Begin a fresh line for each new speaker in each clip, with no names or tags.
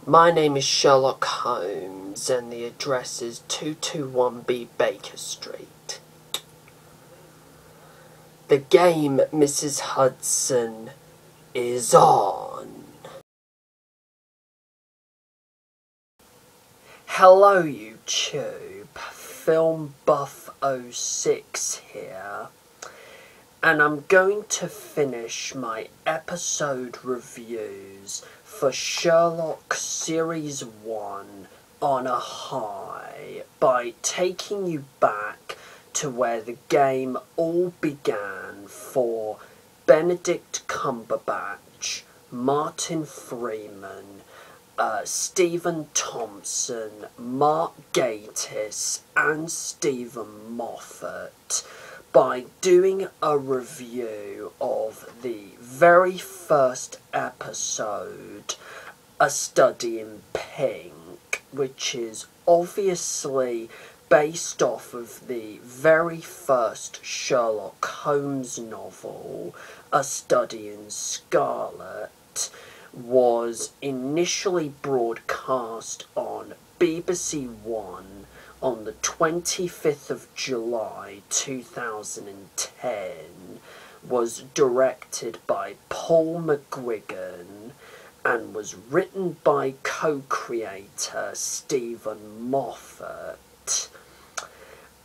My name is Sherlock Holmes, and the address is 221B Baker Street. The game, Mrs. Hudson, is on. Hello, YouTube. Film Buff 06 here. And I'm going to finish my episode reviews for Sherlock Series 1 on a high by taking you back to where the game all began for Benedict Cumberbatch, Martin Freeman, Stephen Thompson, Mark Gatiss and Steven Moffat by doing a review of the very first episode, A Study in Pink, which is obviously based off of the very first Sherlock Holmes novel, A Study in Scarlet, was initially broadcast on BBC One on the 25th of July 2010, was directed by Paul McGuigan, and was written by co-creator Steven Moffat.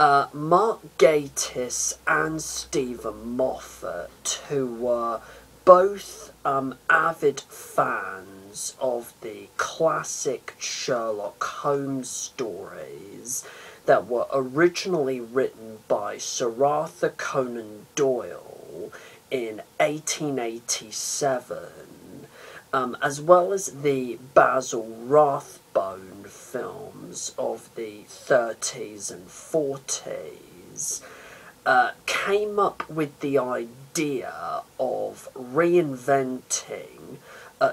Mark Gatiss and Steven Moffat, who were both avid fans of the classic Sherlock Holmes stories that were originally written by Sir Arthur Conan Doyle in 1887, as well as the Basil Rathbone films of the 30s and 40s, came up with the idea of reinventing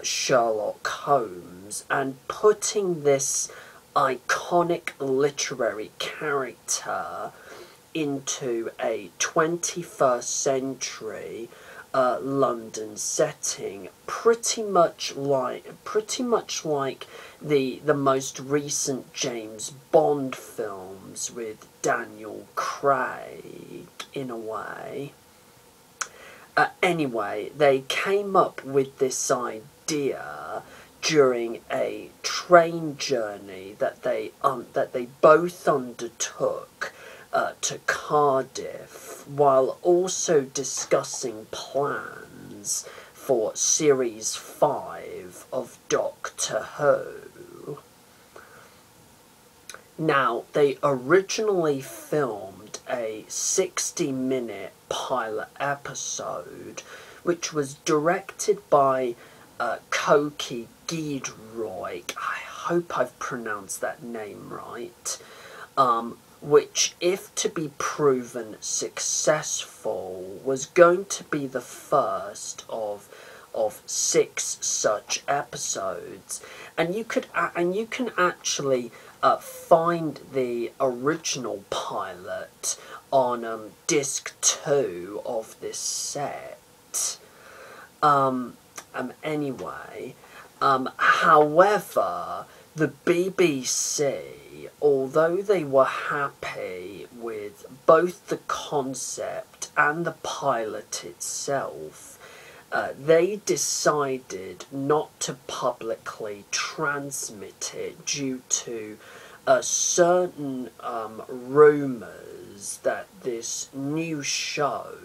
Sherlock Holmes and putting this iconic literary character into a 21st century London setting, pretty much like the most recent James Bond films with Daniel Craig, in a way. Anyway, they came up with this idea during a train journey that they both undertook to Cardiff, while also discussing plans for Series 5 of Doctor Who. Now, they originally filmed a 60-minute pilot episode, which was directed by Koki Gidroy. I hope I've pronounced that name right. Which, if to be proven successful, was going to be the first of 6 such episodes, and you can actually find the original pilot on disc 2 of this set. Anyway, however, the BBC, although they were happy with both the concept and the pilot itself, they decided not to publicly transmit it due to certain rumours that this new show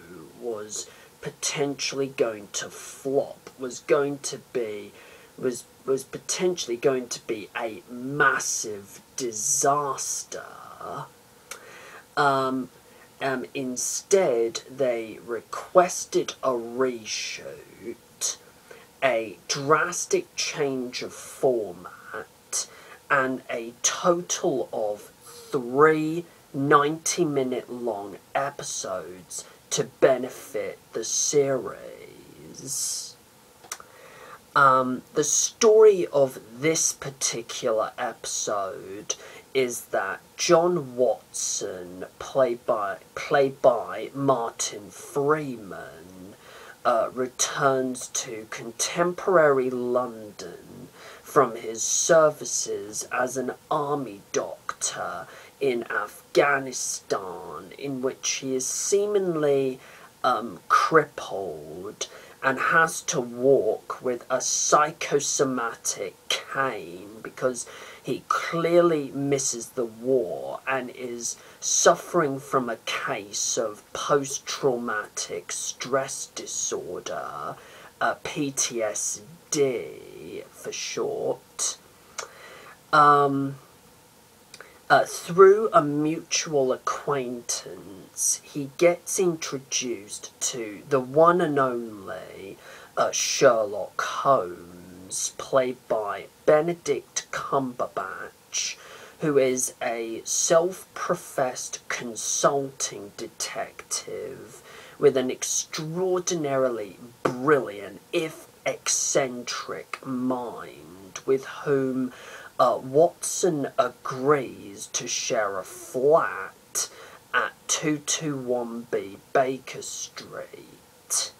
was potentially going to flop, was potentially going to be a massive disaster. Instead, they requested a reshoot, a drastic change of format, and a total of 3 90-minute long episodes to benefit the series. The story of this particular episode is that John Watson, played by Martin Freeman, returns to contemporary London from his services as an army doctor in Afghanistan, in which he is seemingly crippled and has to walk with a psychosomatic cane because he clearly misses the war and is suffering from a case of post-traumatic stress disorder, PTSD for short. Through a mutual acquaintance, he gets introduced to the one and only Sherlock Holmes, played by Benedict Cumberbatch, who is a self-professed consulting detective with an extraordinarily brilliant, if eccentric, mind, with whom Watson agrees to share a flat at 221B Baker Street.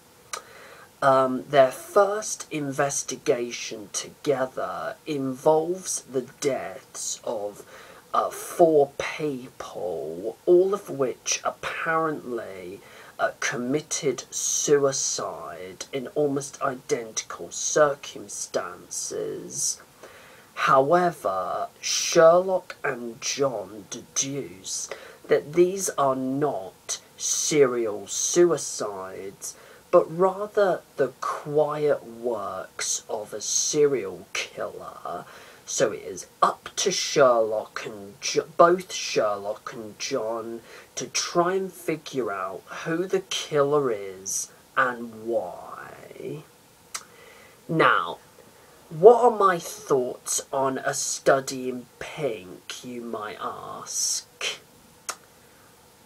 Their first investigation together involves the deaths of 4 people, all of which apparently committed suicide in almost identical circumstances. However, Sherlock and John deduce that these are not serial suicides, but rather the quiet works of a serial killer. So it is up to Sherlock and both Sherlock and John to try and figure out who the killer is and why. Now, what are my thoughts on A Study in Pink, you might ask?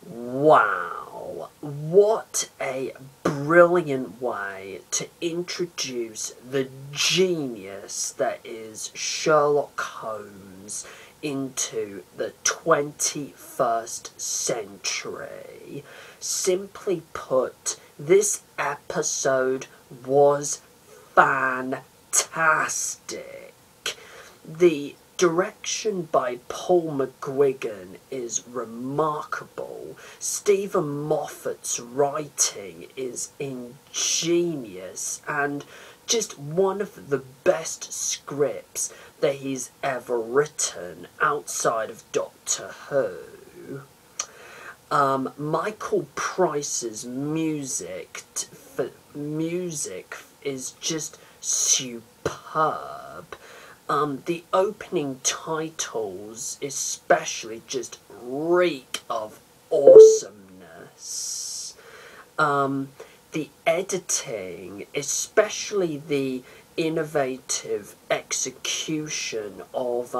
Wow, what a brilliant way to introduce the genius that is Sherlock Holmes into the 21st century. Simply put, this episode was fantastic. The direction by Paul McGuigan is remarkable. Steven Moffat's writing is ingenious and just one of the best scripts that he's ever written outside of Doctor Who. Michael Price's music is just superb. The opening titles especially just reek of awesomeness. The editing, especially the innovative execution of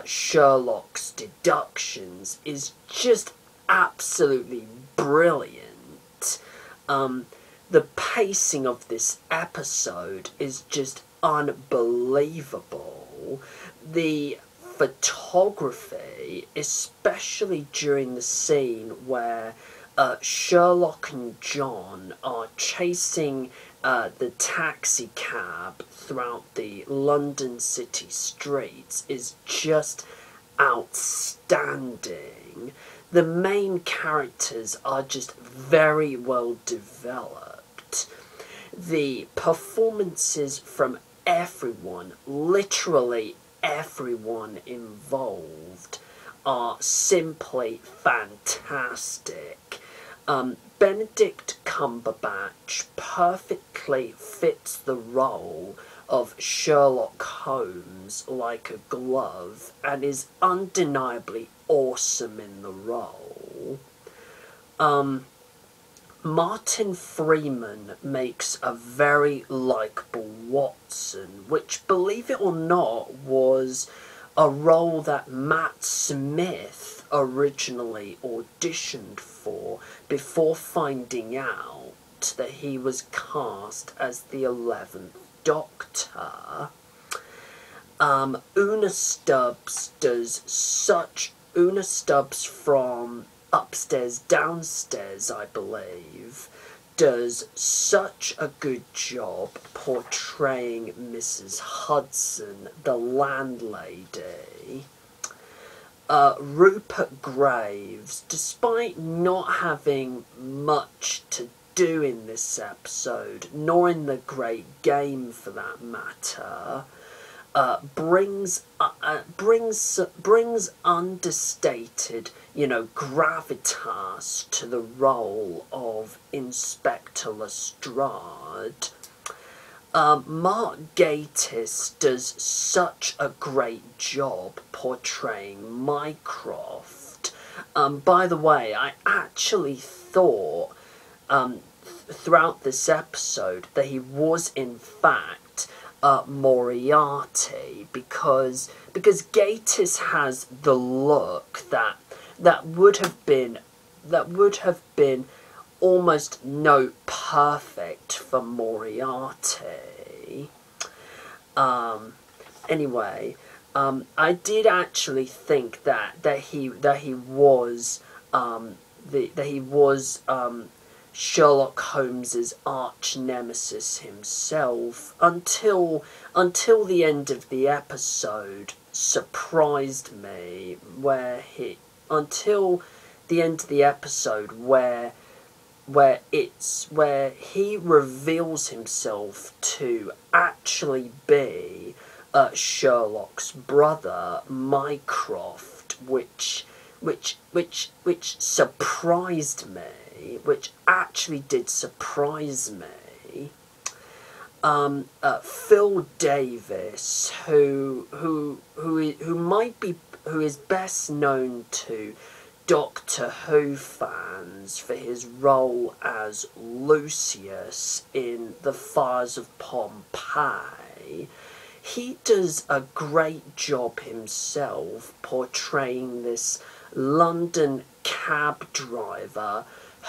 Sherlock's deductions, is just absolutely brilliant. The pacing of this episode is just unbelievable. The photography, especially during the scene where Sherlock and John are chasing the taxi cab throughout the London city streets, is just outstanding. The main characters are just very well developed. The performances from everyone, literally everyone involved, are simply fantastic. Benedict Cumberbatch perfectly fits the role of Sherlock Holmes like a glove and is undeniably awesome in the role. Martin Freeman makes a very likeable Watson, which, believe it or not, was a role that Matt Smith originally auditioned for before finding out that he was cast as the 11th Doctor. Una Stubbs from Upstairs Downstairs, I believe, does such a good job portraying Mrs. Hudson, the landlady. Rupert Graves, despite not having much to do in this episode, nor in the Great Game for that matter, brings understated, gravitas to the role of Inspector Lestrade. Mark Gatiss does such a great job portraying Mycroft. By the way, I actually thought throughout this episode that he was in fact Moriarty, because Gatiss has the look that would have been almost note perfect for Moriarty. Anyway, I did actually think that he was Sherlock Holmes's arch nemesis himself, until the end of the episode surprised me, where he reveals himself to actually be Sherlock's brother Mycroft, which surprised me, which actually did surprise me. Phil Davis, who is best known to Doctor Who fans for his role as Lucius in The Fires of Pompeii, he does a great job himself portraying this London cab driver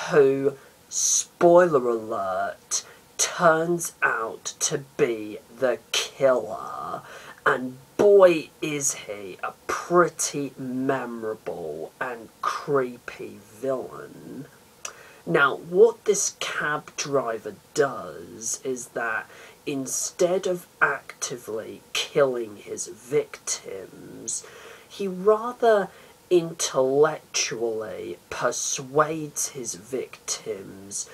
who, spoiler alert, turns out to be the killer, and boy is he a pretty memorable and creepy villain. Now, what this cab driver does is that instead of actively killing his victims, he rather intellectually persuades his victims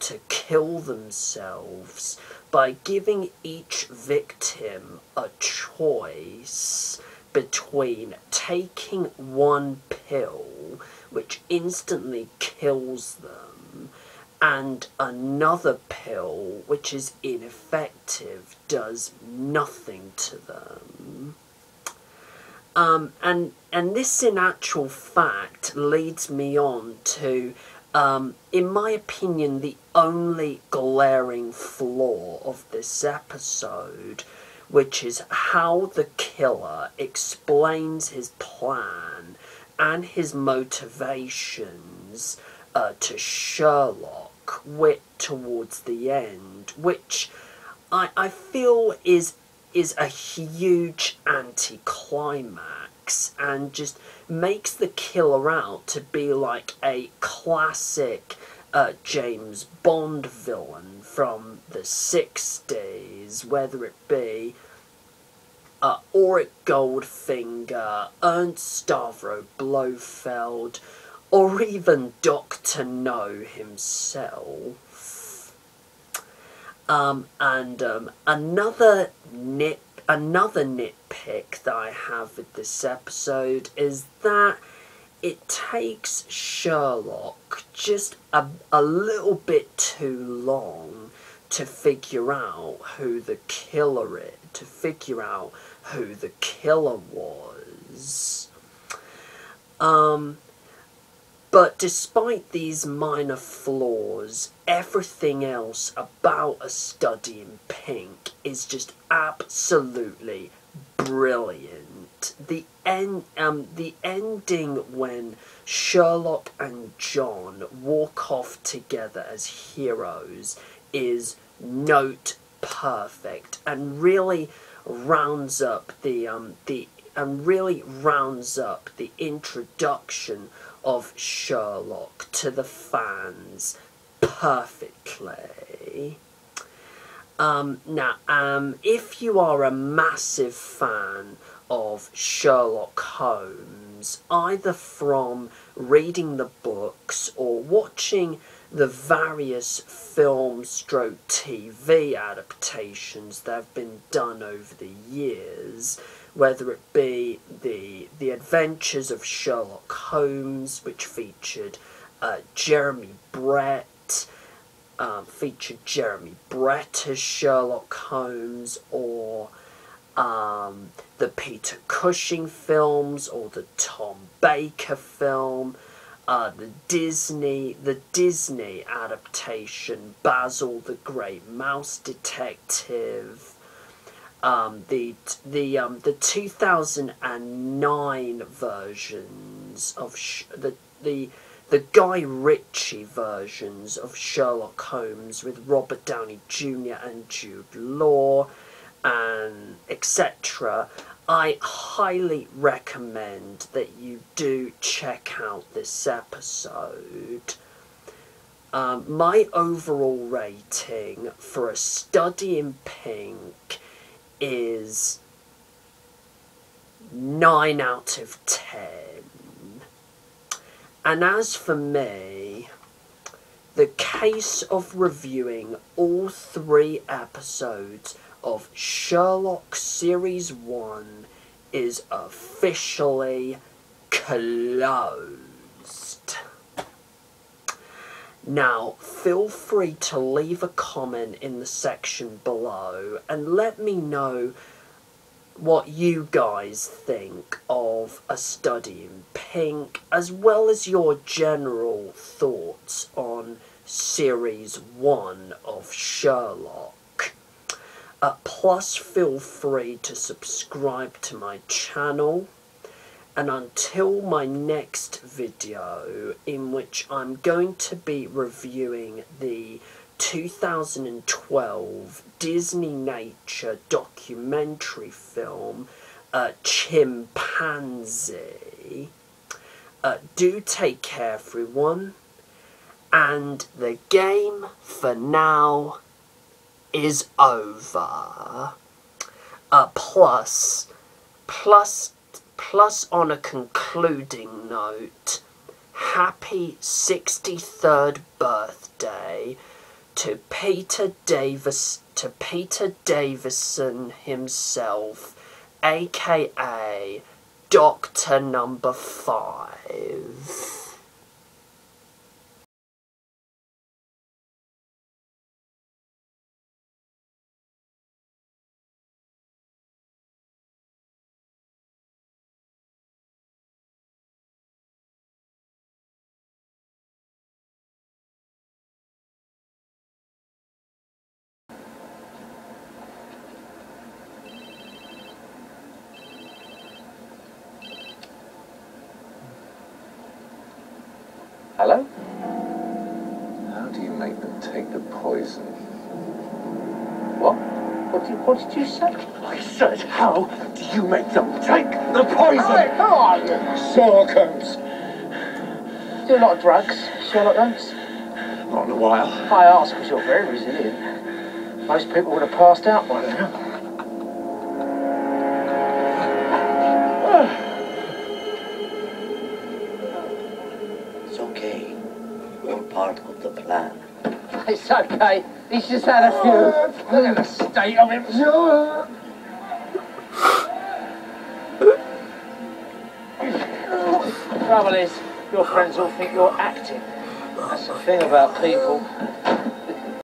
to kill themselves by giving each victim a choice between taking one pill, which instantly kills them, and another pill, which is ineffective, does nothing to them. And this, in actual fact, leads me on to, in my opinion, the only glaring flaw of this episode, which is how the killer explains his plan and his motivations to Sherlock towards the end, which I feel is a huge anticlimax and just makes the killer out to be like a classic James Bond villain from the 60s, whether it be Auric Goldfinger, Ernst Stavro Blofeld, or even Dr. No himself. Another nitpick that I have with this episode is that it takes Sherlock just a little bit too long to figure out who the killer is, to figure out who the killer was. But despite these minor flaws, everything else about A Study in Pink is just absolutely brilliant. The ending when Sherlock and John walk off together as heroes is note perfect and really rounds up the introduction of Sherlock to the fans perfectly. Now, if you are a massive fan of Sherlock Holmes, either from reading the books or watching the various film/TV adaptations that have been done over the years, whether it be the Adventures of Sherlock Holmes, which featured Jeremy Brett as Sherlock Holmes, or the Peter Cushing films, or the Tom Baker film, the Disney adaptation, Basil the Great Mouse Detective, the 2009 versions of the Guy Ritchie versions of Sherlock Holmes with Robert Downey Jr. and Jude Law, and etc. I highly recommend that you do check out this episode. My overall rating for A Study in Pink is 9 out of 10. And as for me, the case of reviewing all 3 episodes of Sherlock Series 1 is officially closed. Now, feel free to leave a comment in the section below and let me know what you guys think of A Study in Pink, as well as your general thoughts on Series 1 of Sherlock. Plus, feel free to subscribe to my channel, and until my next video, in which I'm going to be reviewing the 2012 Disney Nature documentary film, Chimpanzee. Do take care, everyone, and the game for now is over. Plus, on a concluding note, happy 63rd birthday to Peter Davison himself, aka Doctor Number 5.
Hello? How do you make them take the poison? What? What did you say?
I said, how do you make them take the poison?
Hey, who are you?
Sherlock Holmes.
Do a lot of drugs, Sherlock Holmes?
Not in a while.
I ask because you're very resilient. Most people would have passed out by now.
It's okay. You're part of the plan.
It's okay. He's just had a few. Look at the state of him. The trouble is, your friends all think you're acting. That's the thing about people.